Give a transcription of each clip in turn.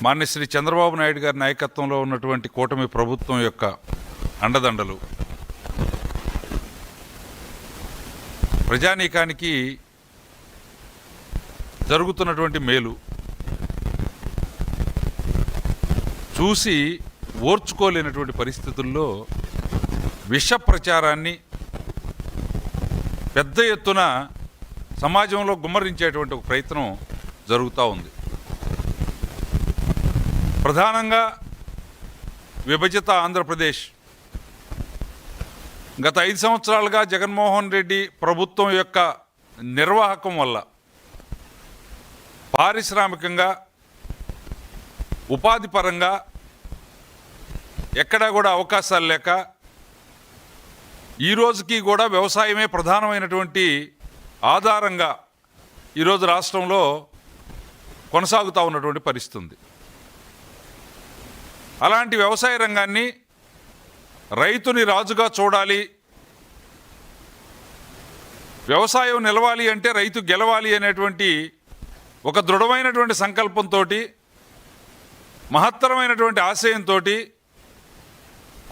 మాన్య శ్రీ చంద్రబాబు నాయుడు గారి నాయకత్వంలో ఉన్నటువంటి కూటమి ప్రభుత్వం యొక్క అండదండలు ప్రజానీకానికి జరుగుతున్నటువంటి మేలు చూసి ఓర్చుకోలేనటువంటి పరిస్థితుల్లో విష ప్రచారాన్ని పెద్ద ఎత్తున సమాజంలో గుమ్మరించేటువంటి ఒక ప్రయత్నం జరుగుతూ ఉంది. ప్రధానంగా విభజిత ఆంధ్రప్రదేశ్ గత 5 సంవత్సరాలుగా జగన్మోహన్ రెడ్డి ప్రభుత్వం యొక్క నిర్వాహకం వల్ల పారిశ్రామికంగా ఉపాధి పరంగా ఎక్కడా కూడా అవకాశాలు లేక ఈ రోజుకి కూడా వ్యవసాయమే ప్రధానమైనటువంటి ఆధారంగా ఈరోజు రాష్ట్రంలో కొనసాగుతూ ఉన్నటువంటి పరిస్థితి ఉంది. అలాంటి వ్యవసాయ రంగాన్ని రైతుని రాజుగా చూడాలి, వ్యవసాయం నిలవాలి అంటే రైతు గెలవాలి అనేటువంటి ఒక దృఢమైనటువంటి సంకల్పంతో, మహత్తరమైనటువంటి ఆశయంతో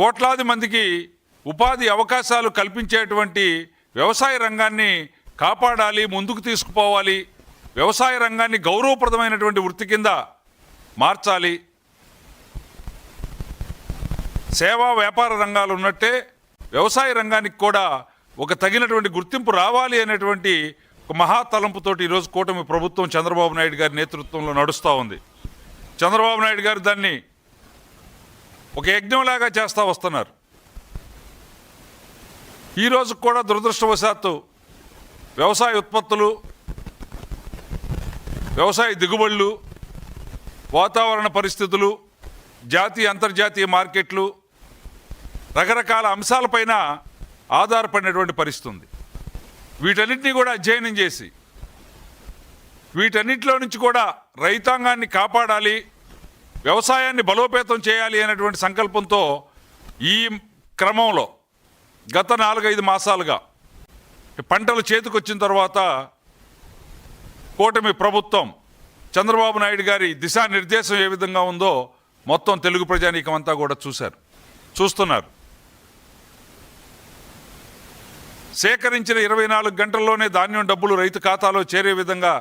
కోట్లాది మందికి ఉపాధి అవకాశాలు కల్పించేటువంటి వ్యవసాయ రంగాన్ని కాపాడాలి, ముందుకు తీసుకుపోవాలి, వ్యవసాయ రంగాన్ని గౌరవప్రదమైనటువంటి వృత్తి కింద మార్చాలి, సేవా వ్యాపార రంగాలు ఉన్నట్టే వ్యవసాయ రంగానికి కూడా ఒక తగినటువంటి గుర్తింపు రావాలి అనేటువంటి ఒక మహాతలంపుతోటి ఈరోజు కూటమి ప్రభుత్వం చంద్రబాబు నాయుడు గారి నేతృత్వంలో నడుస్తూ ఉంది. చంద్రబాబు నాయుడు గారు దాన్ని ఒక యజ్ఞంలాగా చేస్తూ వస్తున్నారు. ఈరోజు కూడా దురదృష్టవశాత్తు వ్యవసాయ ఉత్పత్తులు, వ్యవసాయ దిగుబడులు, వాతావరణ పరిస్థితులు, జాతీయ అంతర్జాతీయ మార్కెట్లు, రకరకాల అంశాలపైన ఆధారపడినటువంటి పరిస్థితి ఉంది. వీటన్నిటినీ కూడా అధ్యయనం చేసి వీటన్నిటిలో నుంచి కూడా రైతాంగాన్ని కాపాడాలి, వ్యవసాయాన్ని బలోపేతం చేయాలి అనేటువంటి సంకల్పంతో ఈ క్రమంలో గత 4-5 మాసాలుగా పంటలు చేతికొచ్చిన తర్వాత కూటమి ప్రభుత్వం చంద్రబాబు నాయుడు గారి దిశానిర్దేశం ఏ విధంగా ఉందో మొత్తం తెలుగు ప్రజానీకం అంతా కూడా చూస్తున్నారు. సేకరించిన 24 గంటల్లోనే ధాన్యం డబ్బులు రైతు ఖాతాలో చేరే విధంగా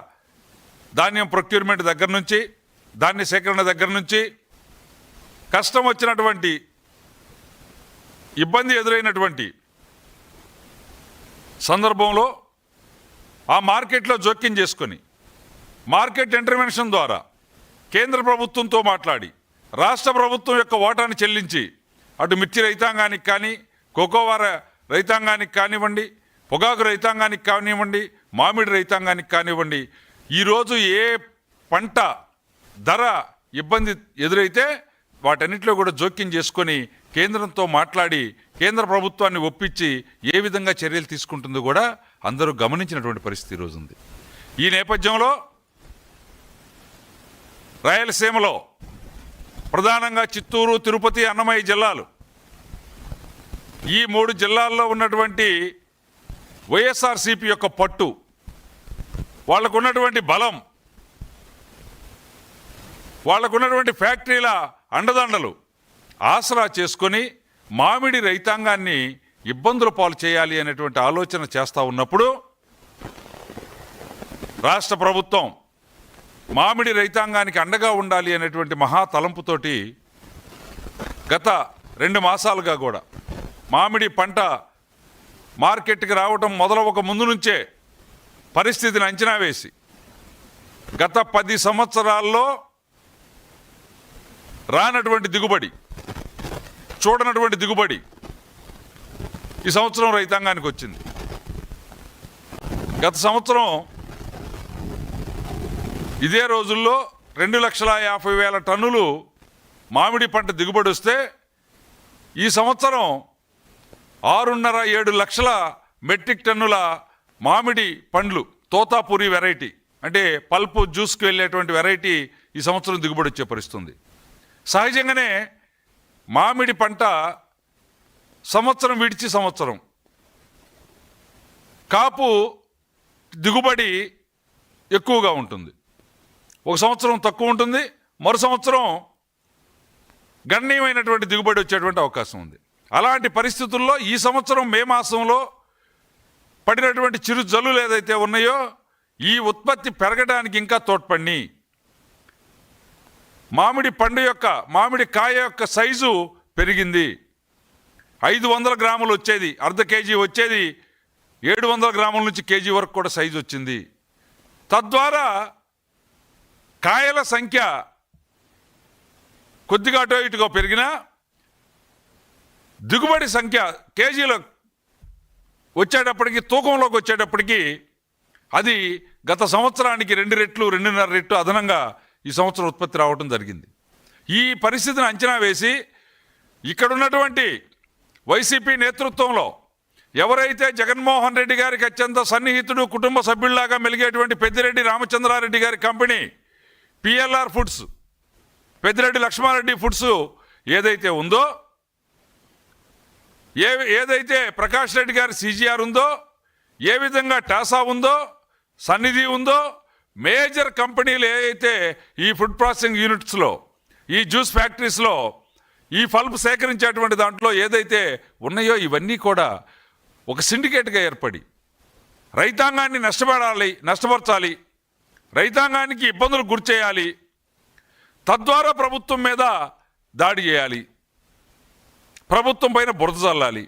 ధాన్యం ప్రొక్యూర్మెంట్ దగ్గర నుంచి, ధాన్య సేకరణ దగ్గర నుంచి, కష్టం వచ్చినటువంటి, ఇబ్బంది ఎదురైనటువంటి సందర్భంలో ఆ మార్కెట్లో జోక్యం చేసుకొని మార్కెట్ ఇంటర్వెన్షన్ ద్వారా కేంద్ర ప్రభుత్వంతో మాట్లాడి రాష్ట్ర ప్రభుత్వం యొక్క ఓటాను చెల్లించి అటు మిర్చి రైతాంగానికి కానీ, కోకోవార రైతాంగానికి కానివ్వండి, పొగాకు రైతాంగానికి కానివ్వండి, మామిడి రైతాంగానికి కానివ్వండి, ఈరోజు ఏ పంట ధర ఇబ్బంది ఎదురైతే వాటన్నిటిలో కూడా జోక్యం చేసుకొని కేంద్రంతో మాట్లాడి కేంద్ర ప్రభుత్వాన్ని ఒప్పించి ఏ విధంగా చర్యలు తీసుకుంటుందో కూడా అందరూ గమనించినటువంటి పరిస్థితి ఈరోజు ఉంది. ఈ నేపథ్యంలో రాయలసీమలో ప్రధానంగా చిత్తూరు, తిరుపతి, అన్నమయ్య జిల్లాలు, ఈ 3 జిల్లాల్లో ఉన్నటువంటి వైఎస్ఆర్సీపీ యొక్క పట్టు, వాళ్లకున్నటువంటి బలం, వాళ్లకున్నటువంటి ఫ్యాక్టరీల అండదండలు ఆసరా చేసుకొని మామిడి రైతాంగాన్ని ఇబ్బందుల పాలు చేయాలి అనేటువంటి ఆలోచన చేస్తూ ఉన్నప్పుడు రాష్ట్ర ప్రభుత్వం మామిడి రైతాంగానికి అండగా ఉండాలి అనేటువంటి మహాతలంపుతోటి గత 2 మాసాలుగా కూడా మామిడి పంట మార్కెట్కి రావటం మొదలవక ముందు నుంచే పరిస్థితిని అంచనా వేసి గత 10 సంవత్సరాల్లో రానటువంటి దిగుబడి, చూడనటువంటి దిగుబడి ఈ సంవత్సరం రైతాంగానికి వచ్చింది. గత సంవత్సరం ఇదే రోజుల్లో 2,50,000 టన్నులు మామిడి పంట దిగుబడి వస్తే ఈ సంవత్సరం 6.5-7 లక్షల మెట్రిక్ టన్నుల మామిడి పండ్లు, తోతాపూరి వెరైటీ అంటే పల్పు జ్యూస్కి వెళ్ళేటువంటి వెరైటీ ఈ సంవత్సరం దిగుబడి వచ్చే పరిస్థితుంది. సహజంగానే మామిడి పంట సంవత్సరం విడిచి సంవత్సరం కాపు దిగుబడి ఎక్కువగా ఉంటుంది. ఒక సంవత్సరం తక్కువ ఉంటుంది, మరో సంవత్సరం గణనీయమైనటువంటి దిగుబడి వచ్చేటువంటి అవకాశం ఉంది. అలాంటి పరిస్థితుల్లో ఈ సంవత్సరం మే మాసంలో పడినటువంటి చిరు జల్లులు ఏదైతే ఉన్నాయో ఈ ఉత్పత్తి పెరగడానికి ఇంకా తోడ్పడి మామిడి పండు యొక్క మామిడి కాయ యొక్క సైజు పెరిగింది. 500 గ్రాములు వచ్చేది అర్ధ కేజీ వచ్చేది 700 గ్రాముల నుంచి కేజీ వరకు కూడా సైజు వచ్చింది. తద్వారా కాయల సంఖ్య కొద్దిగా అటో ఇటుగా పెరిగినా దిగుబడి సంఖ్య కేజీలో వచ్చేటప్పటికి తూకంలోకి వచ్చేటప్పటికి అది గత సంవత్సరానికి 2 రెట్లు 2.5 రెట్లు అదనంగా ఈ సంవత్సరం ఉత్పత్తి రావడం జరిగింది. ఈ పరిస్థితిని అంచనా వేసి ఇక్కడ ఉన్నటువంటి వైసీపీ నేతృత్వంలో ఎవరైతే జగన్మోహన్ రెడ్డి గారికి అత్యంత సన్నిహితుడు కుటుంబ సభ్యుల్లాగా మెలిగేటువంటి పెద్దిరెడ్డి రామచంద్రారెడ్డి గారి company PLR foods, Peddireddy Lakshmareddy foods ఏదైతే ఉందో, ఏదైతే ప్రకాష్ రెడ్డి గారి సిజిఆర్ ఉందో, ఏ విధంగా టాసా ఉందో, సన్నిధి ఉందో, మేజర్ కంపెనీలు ఏవైతే ఈ ఫుడ్ ప్రాసెసింగ్ యూనిట్స్లో, ఈ జ్యూస్ ఫ్యాక్టరీస్లో ఈ పల్ప్ సేకరించేటువంటి దాంట్లో ఏదైతే ఉన్నాయో ఇవన్నీ కూడా ఒక సిండికేట్గా ఏర్పడి రైతాంగాన్ని నష్టపరచాలి, రైతాంగానికి ఇబ్బందులు గురిచేయాలి, తద్వారా ప్రభుత్వం మీద దాడి చేయాలి, ప్రభుత్వం పైన బురద చల్లాలి.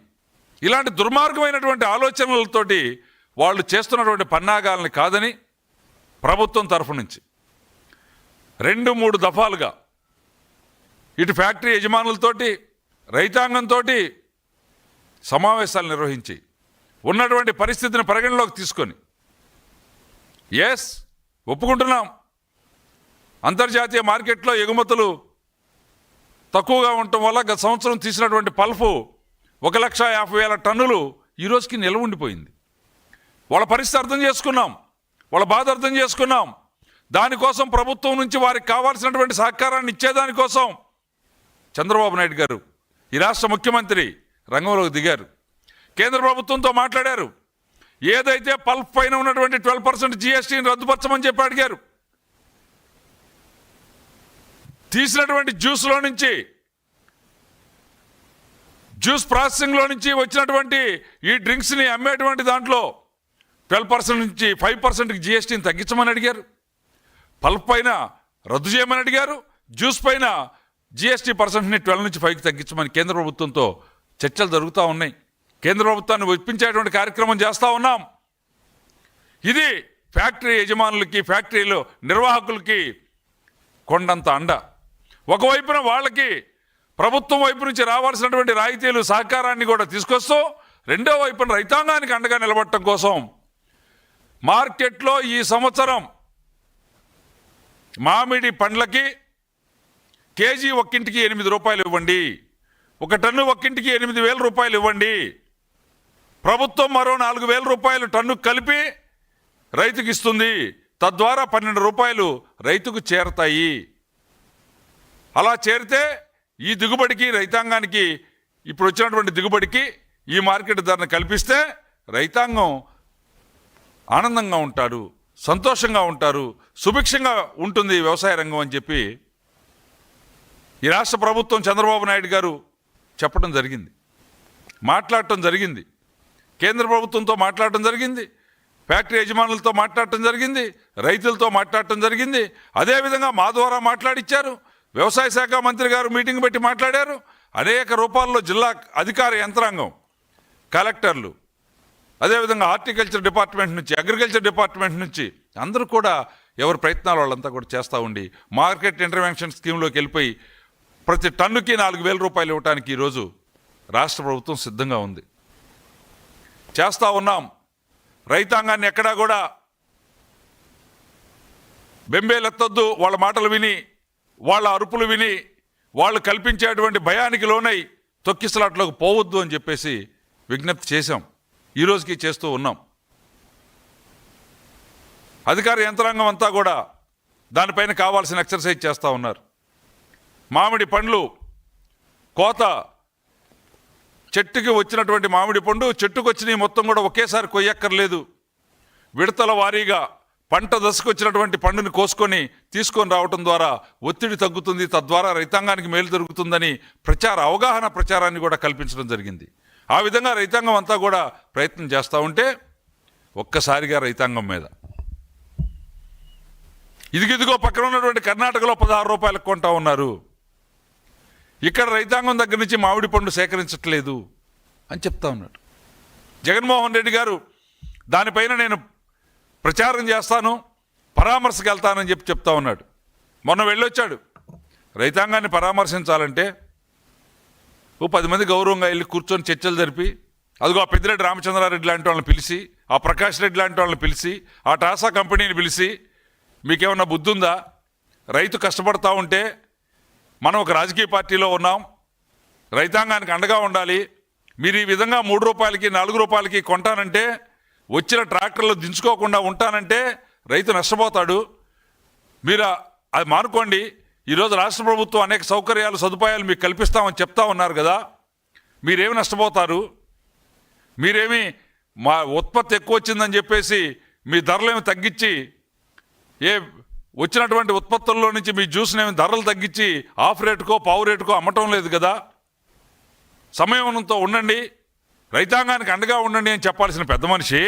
ఇలాంటి దుర్మార్గమైనటువంటి ఆలోచనలతోటి వాళ్ళు చేస్తున్నటువంటి పన్నాగాలని కాదని ప్రభుత్వం తరఫు నుంచి 2-3 దఫాలుగా ఇటు ఫ్యాక్టరీ యజమానులతోటి రైతాంగంతో సమావేశాలు నిర్వహించి ఉన్నటువంటి పరిస్థితిని పరిగణలోకి తీసుకొని ఒప్పుకుంటున్నాం, అంతర్జాతీయ మార్కెట్లో ఎగుమతులు తక్కువగా ఉండటం వల్ల గత సంవత్సరం తీసినటువంటి పల్పు 1,50,000 టన్నులు ఈ రోజుకి నిల్వ ఉండిపోయింది. వాళ్ళ పరిస్థితి అర్థం చేసుకున్నాం, వాళ్ళ బాధ అర్థం చేసుకున్నాం. దానికోసం ప్రభుత్వం నుంచి వారికి కావాల్సినటువంటి సహకారాన్ని ఇచ్చేదానికోసం చంద్రబాబు నాయుడు గారు ఈ రాష్ట్ర ముఖ్యమంత్రి రంగంలోకి దిగారు. కేంద్ర ప్రభుత్వంతో మాట్లాడారు. ఏదైతే పల్ప్ పైన ఉన్నటువంటి 12% GSTని రద్దుపరచమని చెప్పి అడిగారు. తీసినటువంటి జ్యూస్లో నుంచి, జ్యూస్ ప్రాసెసింగ్లో నుంచి వచ్చినటువంటి ఈ డ్రింక్స్ని అమ్మేటువంటి దాంట్లో 12% నుంచి 5%కి GSTని తగ్గించమని అడిగారు. పల్ప్ పైన రద్దు చేయమని అడిగారు. జ్యూస్ పైన GST పర్సెంట్ని 12 నుంచి 5కి తగ్గించమని కేంద్ర ప్రభుత్వంతో చర్చలు జరుగుతూ ఉన్నాయి. కేంద్ర ప్రభుత్వాన్ని ఒప్పించేటువంటి కార్యక్రమం చేస్తూ ఉన్నాం. ఇది ఫ్యాక్టరీ యజమానులకి, ఫ్యాక్టరీలో నిర్వాహకులకి కొండంత అండ. ఒకవైపున వాళ్ళకి ప్రభుత్వం వైపు నుంచి రావాల్సినటువంటి రాయితీలు, సహకారాన్ని కూడా తీసుకొస్తూ, రెండో వైపున రైతాంగానికి అండగా నిలబడటం కోసం మార్కెట్లో ఈ సంవత్సరం మామిడి పండ్లకి కేజీ ఒక్కింటికి 8 రూపాయలు ఇవ్వండి, 1 టన్ను ఒక్కింటికి 8,000 రూపాయలు ఇవ్వండి, ప్రభుత్వం మరో 4,000 రూపాయలు టన్ను కలిపి రైతుకి ఇస్తుంది, తద్వారా 12 రూపాయలు రైతుకు చేరతాయి. అలా చేరితే ఈ దిగుబడికి, రైతాంగానికి ఇప్పుడు వచ్చినటువంటి దిగుబడికి ఈ మార్కెట్ ధరను కల్పిస్తే రైతాంగం ఆనందంగా ఉంటారు, సంతోషంగా ఉంటారు, సుభిక్షంగా ఉంటుంది వ్యవసాయ రంగం అని చెప్పి ఈ రాష్ట్ర ప్రభుత్వం చంద్రబాబు నాయుడు గారు చెప్పడం జరిగింది, మాట్లాడటం జరిగింది. కేంద్ర ప్రభుత్వంతో మాట్లాడటం జరిగింది, ఫ్యాక్టరీ యజమానులతో మాట్లాడటం జరిగింది, రైతులతో మాట్లాడటం జరిగింది. అదేవిధంగా మా ద్వారా మాట్లాడిచ్చారు. వ్యవసాయ శాఖ మంత్రి గారు మీటింగ్ పెట్టి మాట్లాడారు. అనేక రూపాల్లో జిల్లా అధికార యంత్రాంగం, కలెక్టర్లు, అదేవిధంగా హార్టికల్చర్ డిపార్ట్మెంట్ నుంచి, అగ్రికల్చర్ డిపార్ట్మెంట్ నుంచి అందరూ కూడా ఎవరి ప్రయత్నాలు వాళ్ళంతా కూడా చేస్తూ ఉండి మార్కెట్ ఇంటర్వెన్షన్ స్కీమ్లోకి వెళ్ళిపోయి ప్రతి టన్నుకి 4,000 రూపాయలు ఇవ్వడానికి ఈరోజు రాష్ట్ర ప్రభుత్వం సిద్ధంగా ఉంది. చేస్తూ ఉన్నాం. రైతాంగాన్ని ఎక్కడా కూడా బెంబేలెత్తొద్దు. వాళ్ళ మాటలు విని, వాళ్ళ అరుపులు విని, వాళ్ళు కల్పించేటువంటి భయానికి లోనై తొక్కిసలాట్లోకి పోవద్దు అని చెప్పేసి విజ్ఞప్తి చేశాం. ఈ రోజుకి చేస్తూ ఉన్నాం. అధికార యంత్రాంగం అంతా కూడా దానిపైన కావాల్సిన ఎక్సర్సైజ్ చేస్తూ ఉన్నారు. మామిడి పండ్లు కోత, చెట్టుకి వచ్చినటువంటి మామిడి పండు చెట్టుకు వచ్చినవి మొత్తం కూడా ఒకేసారి కొయ్యక్కర్లేదు. విడతల వారీగా పంట దశకు వచ్చినటువంటి పండుని కోసుకొని తీసుకొని రావటం ద్వారా ఒత్తిడి తగ్గుతుంది, తద్వారా రైతాంగానికి మేలు జరుగుతుందని అవగాహన ప్రచారాన్ని కూడా కల్పించడం జరిగింది. ఆ విధంగా రైతాంగం అంతా కూడా ప్రయత్నం చేస్తూ ఉంటే ఒక్కసారిగా రైతాంగం మీద ఇదిగిదిగో పక్కన ఉన్నటువంటి కర్ణాటకలో 16 రూపాయలకు కొంటా ఉన్నారు, ఇక్కడ రైతాంగం దగ్గర నుంచి మామిడి పండు సేకరించట్లేదు అని చెప్తా ఉన్నాడు. జగన్మోహన్ రెడ్డి గారు దానిపైన నేను ప్రచారం చేస్తాను, పరామర్శకు వెళ్తానని చెప్తా ఉన్నాడు. మొన్న వెళ్ళొచ్చాడు. రైతాంగాన్ని పరామర్శించాలంటే ఓ 10 మంది గౌరవంగా వెళ్ళి కూర్చొని చర్చలు జరిపి, అదిగో ఆ పెద్దిరెడ్డి రామచంద్రారెడ్డి లాంటి వాళ్ళని పిలిచి, ఆ ప్రకాష్ రెడ్డి లాంటి వాళ్ళని పిలిచి, ఆ టాసా కంపెనీని పిలిచి, మీకేమన్నా బుద్ధి ఉందా? రైతు కష్టపడతా ఉంటే మనం ఒక రాజకీయ పార్టీలో ఉన్నాం, రైతాంగానికి అండగా ఉండాలి. మీరు ఈ విధంగా 3 రూపాయలకి 4 రూపాయలకి కొంటానంటే, వచ్చిన ట్రాక్టర్లు దించుకోకుండా ఉంటానంటే రైతు నష్టపోతాడు. మీరు అది మానుకోండి. ఈరోజు రాష్ట్ర ప్రభుత్వం అనేక సౌకర్యాలు సదుపాయాలు మీకు కల్పిస్తామని చెప్తా ఉన్నారు కదా, మీరేమి నష్టపోతారు? మీరేమి మా ఉత్పత్తి ఎక్కువ వచ్చిందని చెప్పేసి మీ ధరలేమి తగ్గించి, వచ్చినటువంటి ఉత్పత్తుల్లో నుంచి మీ జ్యూస్నేమి ధరలు తగ్గించి ఆఫ్ రేటుకో పావు రేటుకో అమ్మటం లేదు కదా. సమయంతో ఉండండి, రైతాంగానికి అండగా ఉండండి అని చెప్పాల్సిన పెద్ద మనిషి